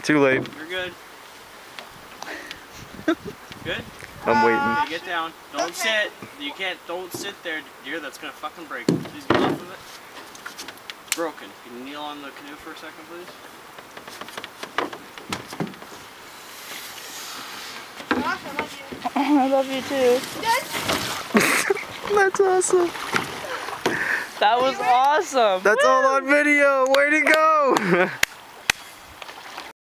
Too late. You're good. Good? I'm waiting. Okay, get down. Don't sit. You can't. Don't sit there, dear. That's gonna fucking break. Please get off of it. It's broken. Can you kneel on the canoe for a second, please? I love you too. That's awesome. That was awesome. That's all on video. Way to go.